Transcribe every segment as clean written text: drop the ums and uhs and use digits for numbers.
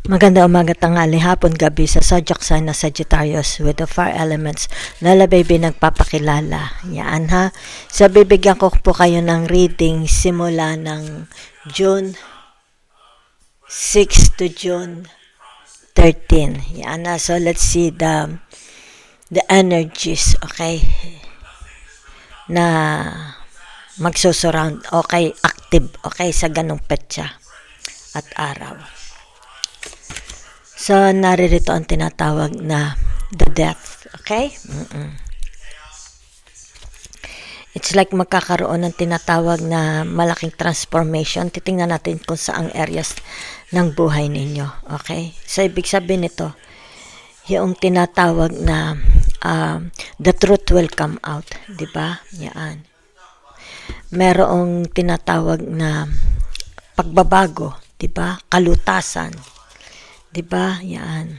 Maganda umaga, tanghali, hapon, gabi sa zodiac sign na Sagittarius with the fire elements. Lola Baby nagpapakilala. Yan ha. So bibigyan ko po kayo ng reading simula ng June 6 to June 13. Yan ha. So let's see the energies, okay? Na magsusurround, okay, active, okay, sa ganong petsa at araw. So, naririto ang tinatawag na the death. Okay? It's like magkakaroon ng tinatawag na malaking transformation. Titingnan natin kung saang areas ng buhay ninyo. Okay? So, ibig sabihin nito, yung tinatawag na the truth will come out. Diba? Yan. Merong tinatawag na pagbabago. Diba? Kalutasan. Diba? Yan.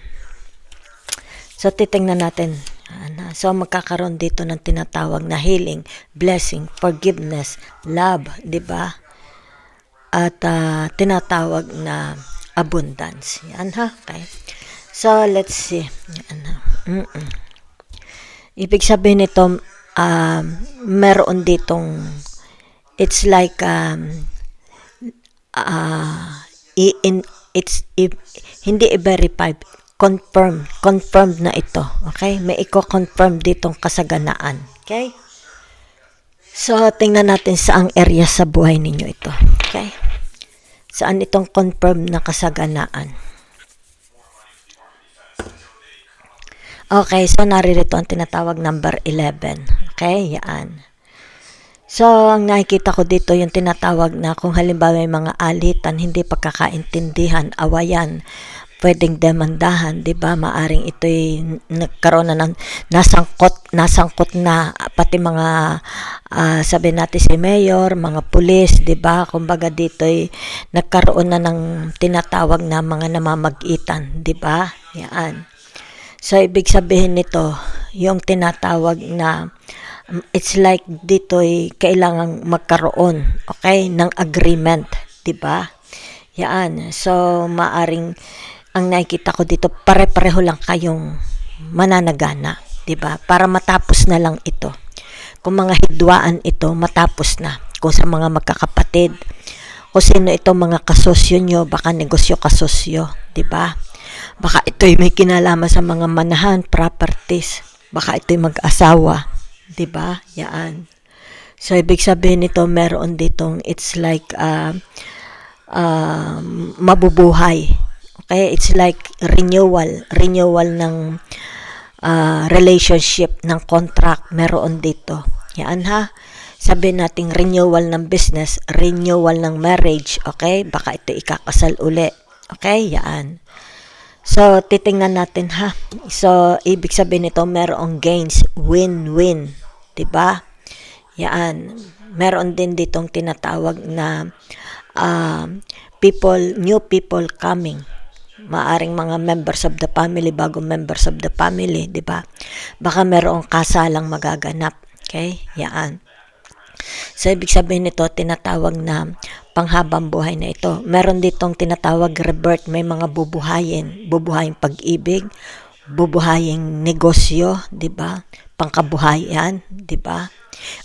So, titingnan natin. So, magkakaroon dito ng tinatawag na healing, blessing, forgiveness, love. Diba? At tinatawag na abundance. Yan ha. Okay. So, let's see. Yan ha. Ibig sabihin nito, meron ditong, it's like, hindi i-verify, confirmed na ito. Okay? May i-confirm ditong kasaganaan. Okay? So, tingnan natin saang area sa buhay ninyo ito. Okay? Saan itong confirmed na kasaganaan. Okay, so naririto ang tinatawag number 11. Okay? Yan. So, ang nakikita ko dito yung tinatawag na kung halimbawa may mga alitan, hindi pagkakaintindihan, awayan, pwedeng demandahan, di ba? Maaring ito'y nagkaroon na ng nasangkot na pati mga sabi natin si mayor, mga pulis, di ba? Kumbaga dito'y nagkaroon na ng tinatawag na mga namamagitan, di ba? Yan. So, ibig sabihin nito, yung tinatawag na it's like dito'y kailangang magkaroon, okay, ng agreement, di ba? Yan. So, maaring ang nakikita ko dito, pare-pareho lang kayong mananagana, di ba? Para matapos na lang ito. Kung mga hidwaan ito, matapos na. Kung sa mga magkakapatid, kung sino ito mga kasosyo nyo, baka negosyo kasosyo, di ba? Baka ito'y may kinalaman sa mga manahan, properties, baka ito'y mag-asawa, diba? Yan. So, ibig sabihin nito, meron ditong, it's like, mabubuhay. Okay? It's like renewal ng relationship, ng contract, meron dito. Yan ha. Sabihin natin renewal ng business, renewal ng marriage, okay? Baka ito ikakasal uli. Okay? Yan. So, titingnan natin ha. So, ibig sabihin nito, merong gains, win-win. Diba? Yan. Meron din ditong tinatawag na new people coming. Maaring mga members of the family, bagong members of the family, diba? Baka merong kasalang magaganap. Okay? Yan. So, ibig sabihin nito, tinatawag na panghabang buhay na ito. Meron ditong tinatawag rebirth, may mga bubuhayin pag-ibig, bubuhayin negosyo, di ba? Pangkabuhayan, di ba?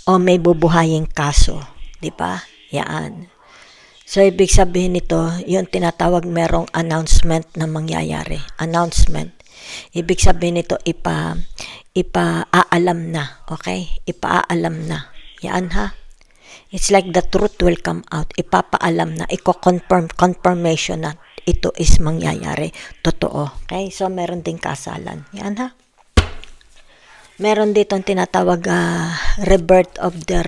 O may bubuhayin kaso, di ba? Yan. So, ibig sabihin nito, yung tinatawag merong announcement na mangyayari. Announcement. Ibig sabihin nito, ipaalam na, okay? Ipaalam na. Yan ha. It's like the truth will come out. Ipapaalam na, confirmation na ito is mangyayari. Totoo. Okay? So, meron ding kasalan. Yan ha. Meron dito ang tinatawag rebirth of their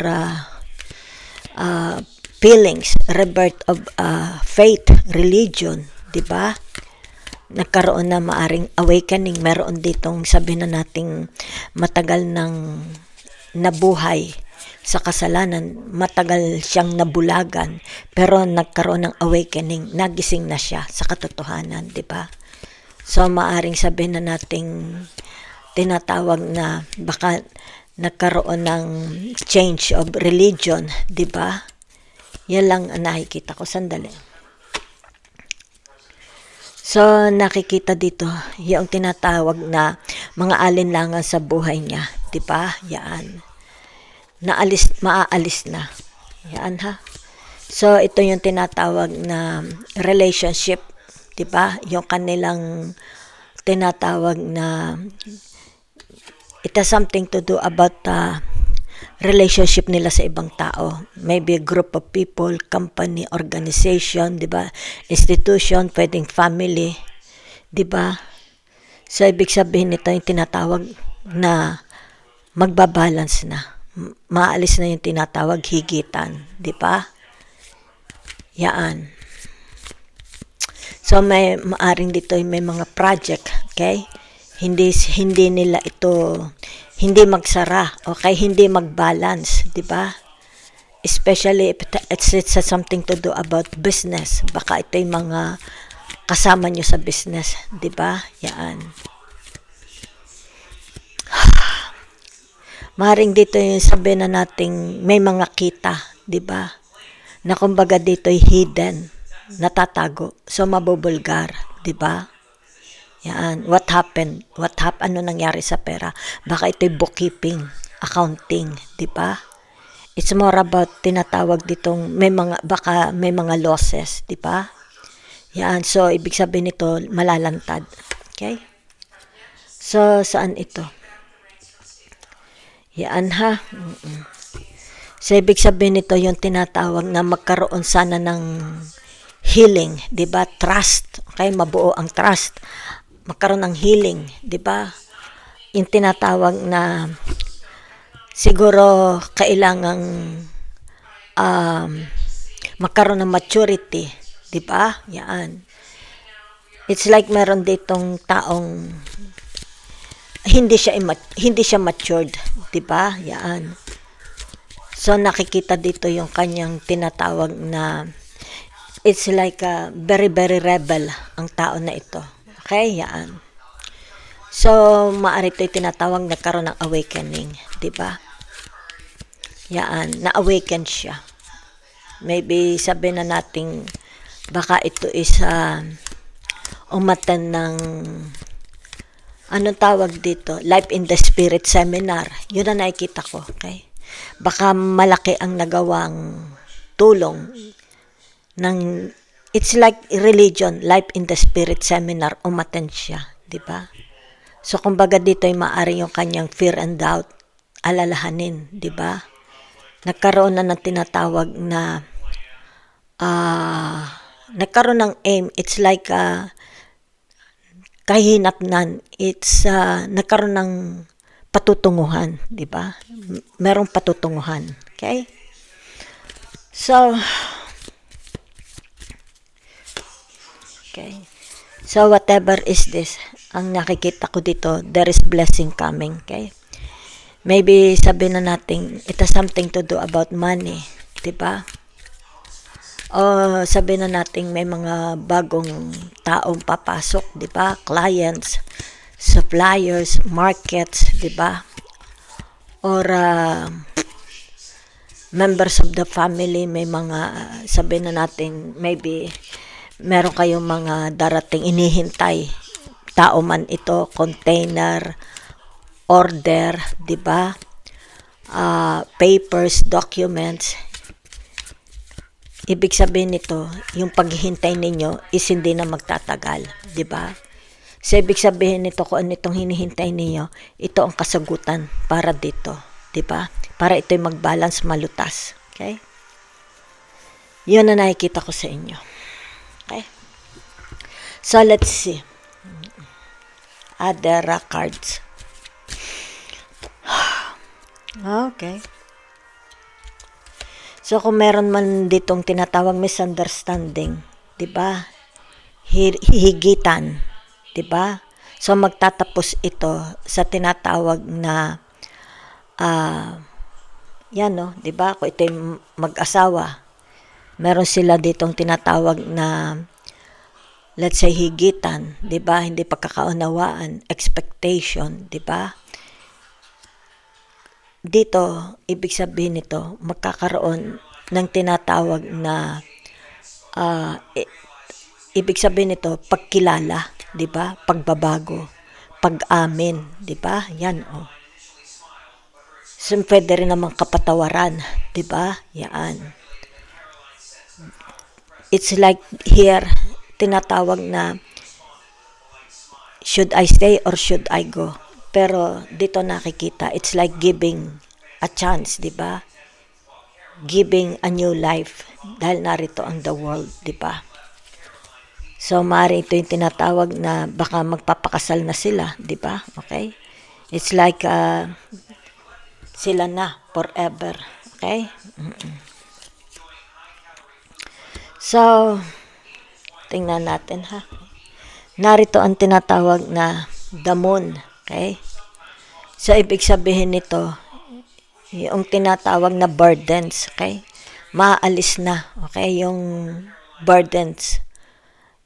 feelings, rebirth of faith, religion. Diba? Nagkaroon na maaring awakening. Meron ditong sabihin na nating matagal ng nabuhay sa kasalanan, matagal siyang nabulagan, pero nagkaroon ng awakening, nagising na siya sa katotohanan, di ba? So, maaring sabihin na nating tinatawag na baka nagkaroon ng change of religion, di ba? Yan lang ang nakikita ko. Sandali. So, nakikita dito yung tinatawag na mga alinlangan sa buhay niya. Diba? Yan. Maaalis na. Yan ha. So, ito yung tinatawag na relationship. Diba? Yung kanilang tinatawag na it has something to do about relationship nila sa ibang tao. Maybe a group of people, company, organization, di ba? Institution, pwedeng family, di ba? So, ibig sabihin nito yung tinatawag na magbabalance na. Maalis na yung tinatawag higitan, di ba? Yaan. So, may maaring dito may mga project, okay? Hindi nila ito hindi magsara, okay? Hindi mag-balance, di ba? Especially if it's something to do about business. Baka ito yung mga kasama nyo sa business, di ba? Yan. Maring dito yung sabihin na nating may mga kita, di ba? Na kumbaga dito ay hidden, natatago. So, mabubulgar, di ba? Yan. What happened? Ano nangyari sa pera? Baka ito'y bookkeeping, accounting, di ba? It's more about tinatawag ditong baka may mga losses, di ba? Yan. So, ibig sabihin nito, malalantad. Okay? So, saan ito? Yan ha. So, ibig sabihin nito yung tinatawag na magkaroon sana ng healing, di ba? Trust. Okay? Mabuo ang trust. Magkaroon ng healing, di ba? Yung tinatawag na siguro kailangang magkaroon ng maturity, di ba? Yan. It's like meron ditong taong hindi siya matured, di ba? Yan. So nakikita dito yung kanyang tinatawag na it's like a very very rebel ang tao na ito. Okay, yan. So, maaari ito'y tinatawag nagkaroon ng awakening, di ba? Yan, na-awaken siya. Maybe sabihin na natin, baka ito is umatan ng, anong tawag dito? Life in the Spirit Seminar. Yun na nakikita ko, okay? Baka malaki ang nagawang tulong ng it's like religion, Life in the Spirit Seminar, umattend siya, di ba? So, kumbaga dito ay maaari yung kanyang fear and doubt, alalahanin, di ba? Nagkaroon na ng tinatawag na, nagkaroon ng aim, it's like kahinatnan, it's nagkaroon ng patutunguhan, di ba? Merong patutunguhan, okay? So, okay. So, whatever is this, ang nakikita ko dito, there is blessing coming, okay? Maybe sabihin na natin, it has something to do about money, diba? O sabihin na natin, may mga bagong taong papasok, diba? Clients, suppliers, markets, diba? Or members of the family, may mga, sabihin na natin, maybe meron kayong mga darating inihintay, tao man ito, container, order, di ba? Papers, documents. Ibig sabihin nito, yung paghihintay ninyo is hindi na magtatagal, di ba? So, ibig sabihin nito kung ano itong hinihintay ninyo, ito ang kasagutan para dito, di ba? Para ito'y mag-balance, malutas. Okay? Yun na nakikita ko sa inyo. Okay? So, let's see. Other cards. Okay. So, kung meron man ditong tinatawag misunderstanding, di ba? Hihigitan, di ba? So, magtatapos ito sa tinatawag na, yan no, di ba? Kung ito'y mag-asawa, meron sila ditong tinatawag na, let's say, higitan, di ba? Hindi pagkakaunawaan, expectation, di ba? Dito, ibig sabihin nito, magkakaroon ng tinatawag na ibig sabihin nito, pagkilala, di ba? Pagbabago, pag-amin, di ba? Yan, oh. So, pwede rin namang kapatawaran, di ba? Yan. It's like here, tinatawag na, should I stay or should I go? Pero dito nakikita, it's like giving a chance, di ba? Giving a new life dahil narito ang the world, di ba? So, maaari ito yung tinatawag na baka magpapakasal na sila, di ba? Okay? It's like sila na forever. Okay? So, tingnan natin ha. Narito ang tinatawag na the moon. Okay? So, ibig sabihin nito, yung tinatawag na burdens. Okay? Maalis na. Okay? Yung burdens.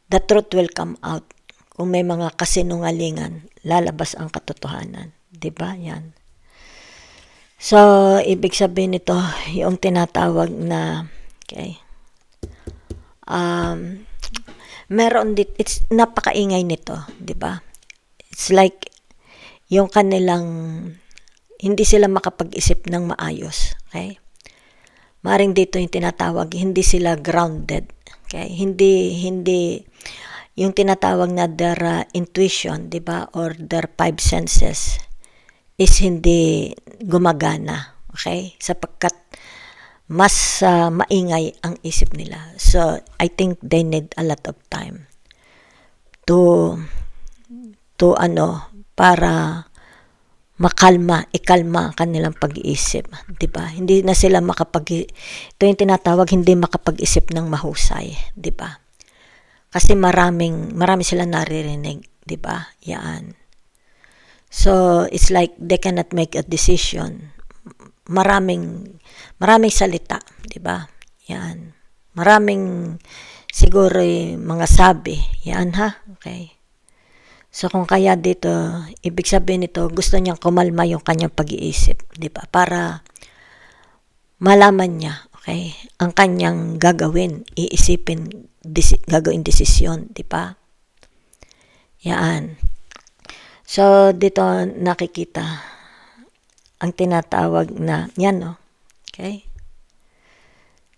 The truth will come out. Kung may mga kasinungalingan, lalabas ang katotohanan. Diba? Yan. So, ibig sabihin nito, yung tinatawag na, okay, meron dit, it's napakaingay nito, diba? It's like, yung kanilang, hindi sila makapag-isip ng maayos, okay? Maring dito yung tinatawag, hindi sila grounded. Okay? Hindi yung tinatawag na their intuition, 'di ba? Or their five senses is hindi gumagana. Okay? Sapagkat mas maingay ang isip nila. So, I think they need a lot of time to para ikalma kanilang pag-iisip, 'di ba? Hindi na sila ito yung tinatawag hindi makapag-isip ng mahusay, 'di ba? Kasi marami sila naririnig, 'di ba? Yan. So, it's like they cannot make a decision. Maraming salita, 'di ba? Yan. Maraming siguro mga sabi, yan ha. Okay. So, kung kaya dito, ibig sabihin nito, gusto niyang kumalma yung kanyang pag-iisip, di ba? Para malaman niya, okay, ang kanyang gagawin, gagawin desisyon, di ba? Yan. So, dito nakikita ang tinatawag na, yan, no? Okay?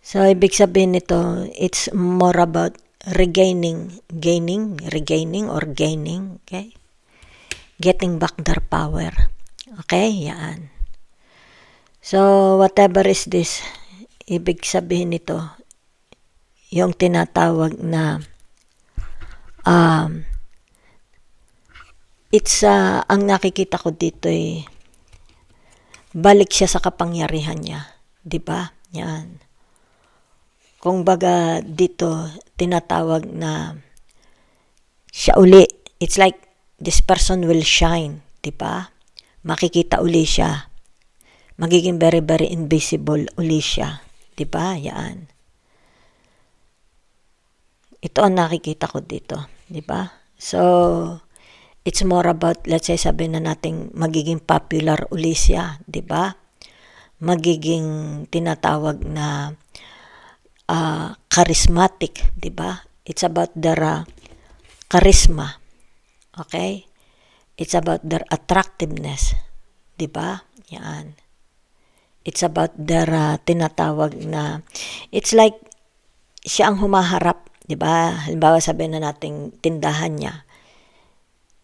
So, ibig sabihin nito, it's more about regaining, or gaining, okay? Getting back their power. Okay? Yan. So, whatever is this, ibig sabihin nito, yung tinatawag na, it's, ang nakikita ko dito balik siya sa kapangyarihan niya. Diba? Yan. Kung baga dito, tinatawag na siya uli. It's like this person will shine, di ba? Makikita uli siya. Magiging very, very invisible uli siya. Di ba? Yan. Ito ang nakikita ko dito. Di ba? So, it's more about, let's say, sabi na natin, magiging popular uli siya. Di ba? Magiging tinatawag na charismatic, di ba? It's about their charisma. Okay? It's about their attractiveness. Di ba? Yan. It's about their tinatawag na, it's like, siya ang humaharap, di ba? Halimbawa sabihin na nating tindahan niya,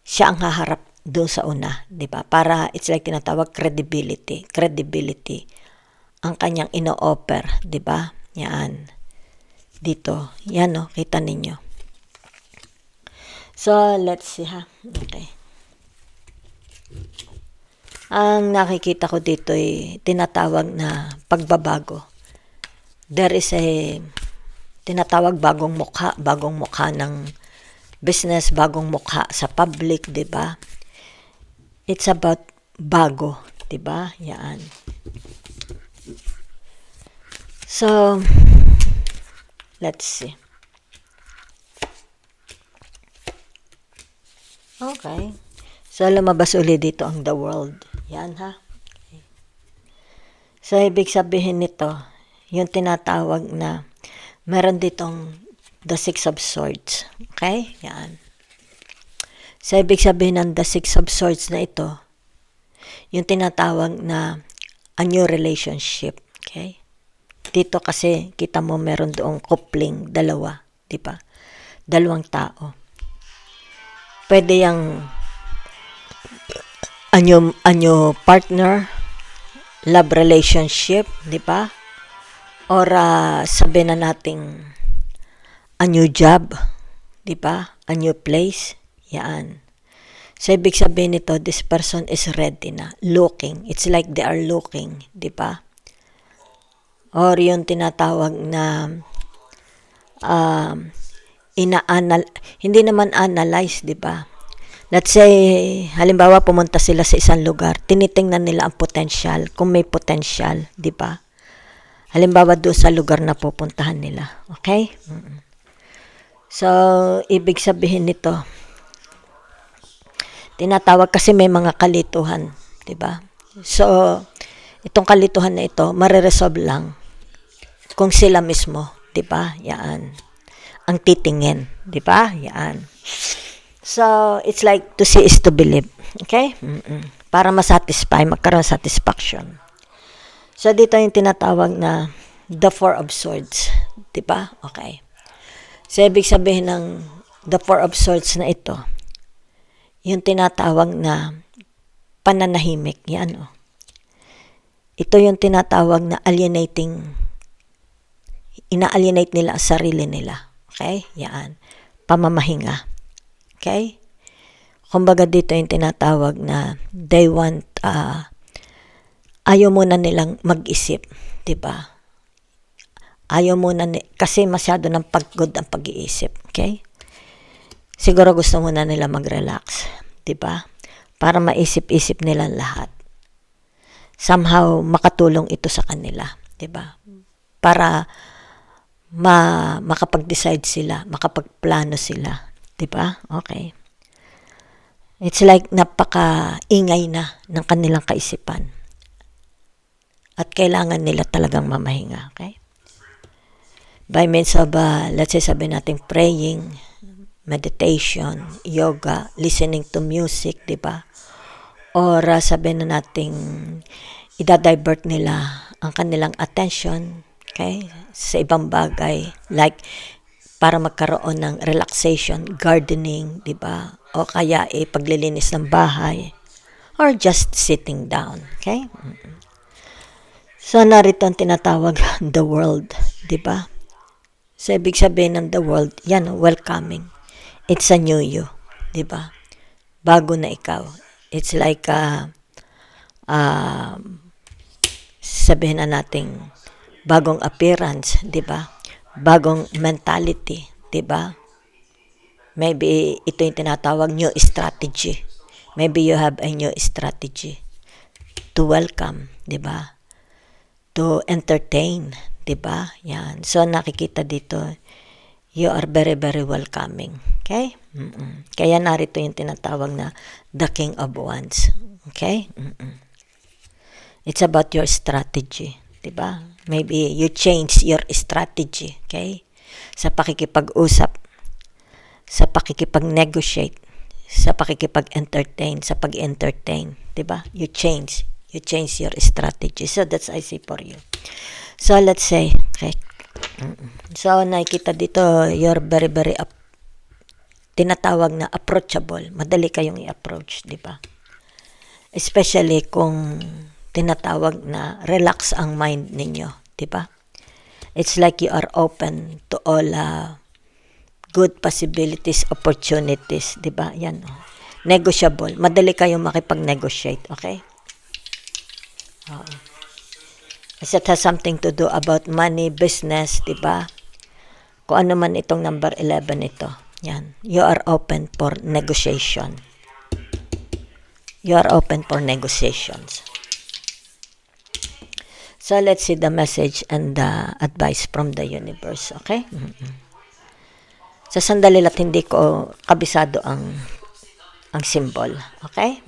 siya ang haharap doon sa una, di ba? Para, it's like tinatawag credibility. Ang kanyang ino-offer, di ba? Yan. Dito. Yan, no? Kita ninyo. So, let's see, ha? Okay. Ang nakikita ko dito tinatawag na pagbabago. There is tinatawag bagong mukha ng business, bagong mukha sa public, di ba? It's about bago, di ba? Yan. So, let's see. Okay. So, lumabas ulit dito ang the world. Yan, ha? Okay. So, ibig sabihin nito, yung tinatawag na meron ditong the Six of Swords. Okay? Yan. So, ibig sabihin ng the Six of Swords na ito, yung tinatawag na a new relationship. Okay? Dito kasi, kita mo meron doong coupling, dalawa. Diba? Dalawang tao. Pwede yung a new partner, love relationship, diba? Or sabihin na nating a new job, diba? A new place. Yan. So, ibig sabihin nito, this person is ready na. Looking. It's like they are looking. Di ba? Or yung tinatawag na hindi naman analyze, di ba? Let's say, halimbawa, pumunta sila sa isang lugar. Tinitingnan nila ang potential. Kung may potential, di ba? Halimbawa, doon sa lugar na pupuntahan nila. Okay? So, ibig sabihin nito, tinatawag kasi may mga kalituhan, 'di ba? So, itong kalituhan na ito, mareresolve lang kung sila mismo, 'di ba? Yan. Ang titingin, 'di ba? Yan. So, it's like to see is to believe. Okay? Para ma-satisfy, magkaroon ng satisfaction. So, dito yung tinatawag na the Four of Swords, 'di ba? Okay. So, ibig sabihin ng the Four of Swords na ito, yung tinatawag na pananahimik. Yan, oh. Ito yung tinatawag na ina-alienate nila ang sarili nila. Okay? Yan. Pamamahinga. Okay? Kumbaga dito yung tinatawag na they want, ayaw muna nilang mag-isip. Diba? Ayaw muna, kasi masyado ng pagod ang pag-iisip. Okay? Siguro gusto muna nila mag-relax, 'di ba? Para maisip-isip nila lahat. Somehow makatulong ito sa kanila, 'di ba? Para makapag-decide sila, makapagplano sila, 'di ba? Okay. It's like napaka-ingay na ng kanilang kaisipan. At kailangan nila talagang mamahinga, okay? By means of, let's say sabihin natin praying, meditation, yoga, listening to music, di ba? Or sabihin na nating idadivert nila ang kanilang attention, okay, sa ibang bagay, like para magkaroon ng relaxation, gardening, di ba? O kaya paglilinis ng bahay, or just sitting down, okay? So, narito ang tinatawag the world, di ba? So, ibig sabihin ng the world, yan, welcoming. It's a new you, di ba? Bago na ikaw. It's like, sabihin na nating bagong appearance, di ba? Bagong mentality, di ba? Maybe ito yung tinatawag new strategy. Maybe you have a new strategy to welcome, di ba? To entertain, di ba? Yan. So, nakikita dito, you are very, very welcoming. Okay? Kaya narito yung tinatawag na the King of Wands. Okay? It's about your strategy. Diba? Maybe you change your strategy. Okay? Sa pakikipag-usap, sa pakikipag-negotiate, sa pakikipag-entertain, sa pag-entertain. Diba? You change your strategy. So, that's I see for you. So, let's say, okay, so, nakikita dito, you're very, very tinatawag na approachable. Madali kayong i-approach, di ba? Especially kung tinatawag na relax ang mind ninyo, di ba? It's like you are open to all good possibilities, opportunities, di ba? Yan. Negotiable. Madali kayong makipag-negotiate, okay? Kasi it has something to do about money, business, di ba? Kung ano man itong number 11 ito. Yan. You are open for negotiation. You are open for negotiations. So, let's see the message and the advice from the universe. Okay? Sa sandali lang hindi ko kabisado ang symbol. Okay?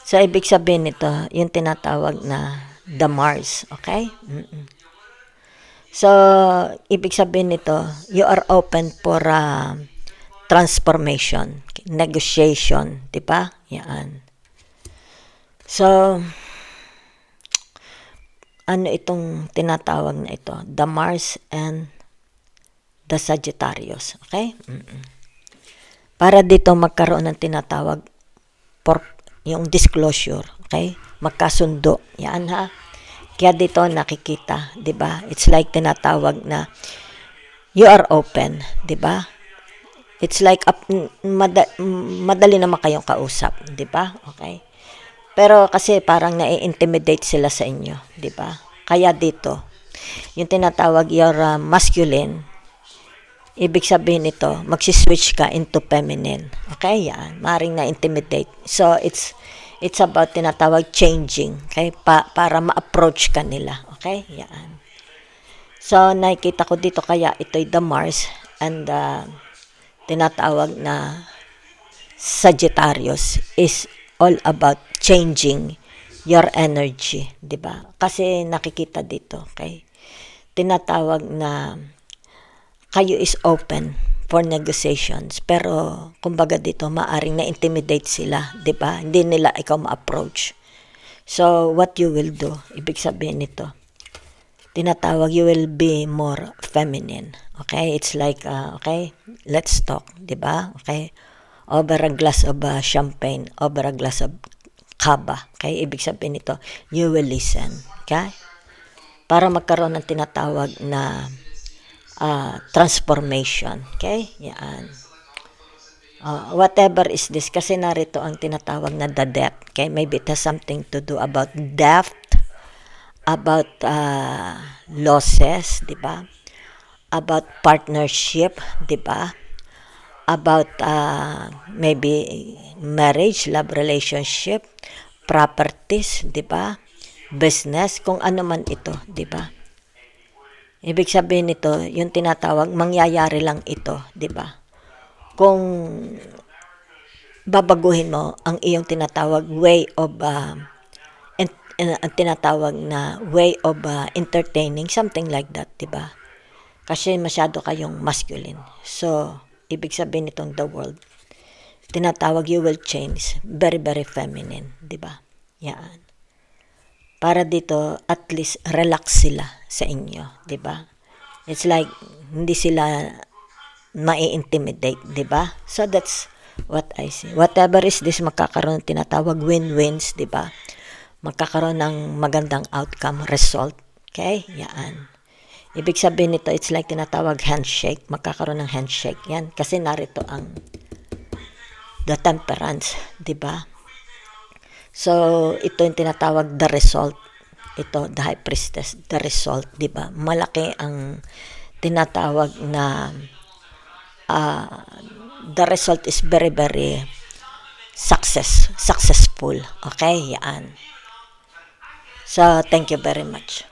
So, ibig sabihin nito, yung tinatawag na the Mars. Okay? So, ibig sabihin nito, you are open for transformation, negotiation, di ba? Yan. So, ano itong tinatawag na ito? The Mars and the Sagittarius. Okay? Para dito magkaroon ng tinatawag for yung disclosure. Okay? Magkasundo. Yan ha. Kaya dito nakikita, 'di ba? It's like tinatawag na you are open, 'di ba? It's like madali naman kayong kausap, 'di ba? Okay? Pero kasi parang nai-intimidate sila sa inyo, 'di ba? Kaya dito, yung tinatawag your masculine, ibig sabihin nito, magsi-switch ka into feminine. Okay? Yan. Maring na-intimidate. So, it's about tinatawag changing. Okay? Para ma-approach ka nila. Okay? Yan. So, nakikita ko dito kaya ito'y the Mars and tinatawag na Sagittarius is all about changing your energy, 'di ba? Kasi nakikita dito, okay? Tinatawag na kayo is open for negotiations, pero kumbaga dito maaring na-intimidate sila, 'di ba? Hindi nila ikaw ma-approach. So what you will do, ibig sabihin nito, tinatawag you will be more feminine. Okay? It's like okay, let's talk, 'di ba? Okay? Over a glass of champagne, over a glass of kaba. Okay? Ibig sabihin nito, you will listen. Okay? Para magkaroon ng tinatawag na transformation. Okay? Yan. Whatever is this, kasi narito ang tinatawag na the death. Okay? Maybe it has something to do about death, about losses, di ba? About partnership, di ba? About maybe marriage, love relationship, properties, di ba? Business, kung ano man ito, di ba? Ibig sabihin nito, yung tinatawag, mangyayari lang ito, di ba? Kung babaguhin mo ang iyong tinatawag way of ang tinatawag na way of entertaining, something like that, di ba? Kasi masyado kayong masculine. So, ibig sabihin nitong the world, tinatawag you will change, very, very feminine, di ba? Yan. Para dito, at least relax sila sa inyo, di ba? It's like, hindi sila mai-intimidate, di ba? So, that's what I see. Whatever is this, magkakaroon ng tinatawag win-wins, di ba? Magkakaroon ng magandang outcome, result. Okay? Yan. Ibig sabihin nito, it's like tinatawag handshake. Magkakaroon ng handshake. Yan. Kasi narito ang the temperance. Diba? So, ito yung tinatawag the result. Ito, the high priestess. The result. Diba? Malaki ang tinatawag na the result is very, very successful. Okay? Yan. So, thank you very much.